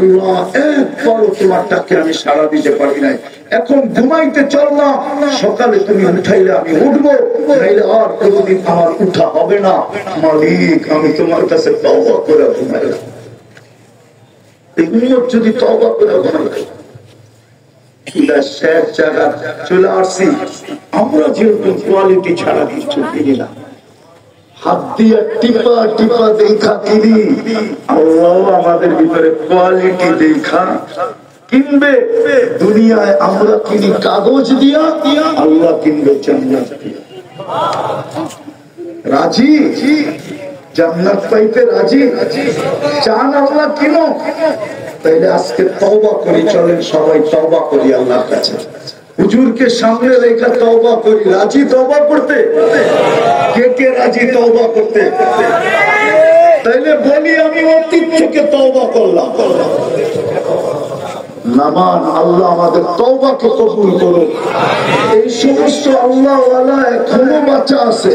আল্লাহ একবারও তোমার ডাকে আমি সাড়া দিতে পারি নাই, এখন ঘুমাইতে চললাম, সকালে তুমি উঠাইলে আমি উঠবো, নাইলে আর কোনদিন আমার উঠা হবে না। মালিক আমি তোমার কাছে তওবা করে ঘুমাইলাম। এই উম্মত যদি তওবা করে ঘুমাইলাম, শেষ জায়গা চলে আসছি, আমরা যেরকম কোয়ালিটি ছাড়া কিছু কিনি না, হাত দিয়ে টিপা টিপা দেখা কিনি, আল্লাহ আমাদের ভিতরে কোয়ালিটি দেখা কিনবে। দুনিয়ায় আমরা কিনি কাগজ দিয়া, আল্লাহ কিনবে জান্নাত দিয়া। রাজি? জান্নাত পাইতে রাজি? চান আল্লাহ কিনো? তাইলে আজকে তওবা করি, চলেন সবাই তওবা করি আল্লাহর কাছে, হুজুরকে সামনে রেখে তওবা করি। রাজি তওবা করতে? কে কে রাজি তওবা করতে? তাইলে বলি আমি অতীত থেকে তওবা করলাম। নামান আল্লাহ আমাদের তওবাকে কবুল করুন। এই সমস্ত আল্লাহওয়ালা এখনো বাঁচা আছে,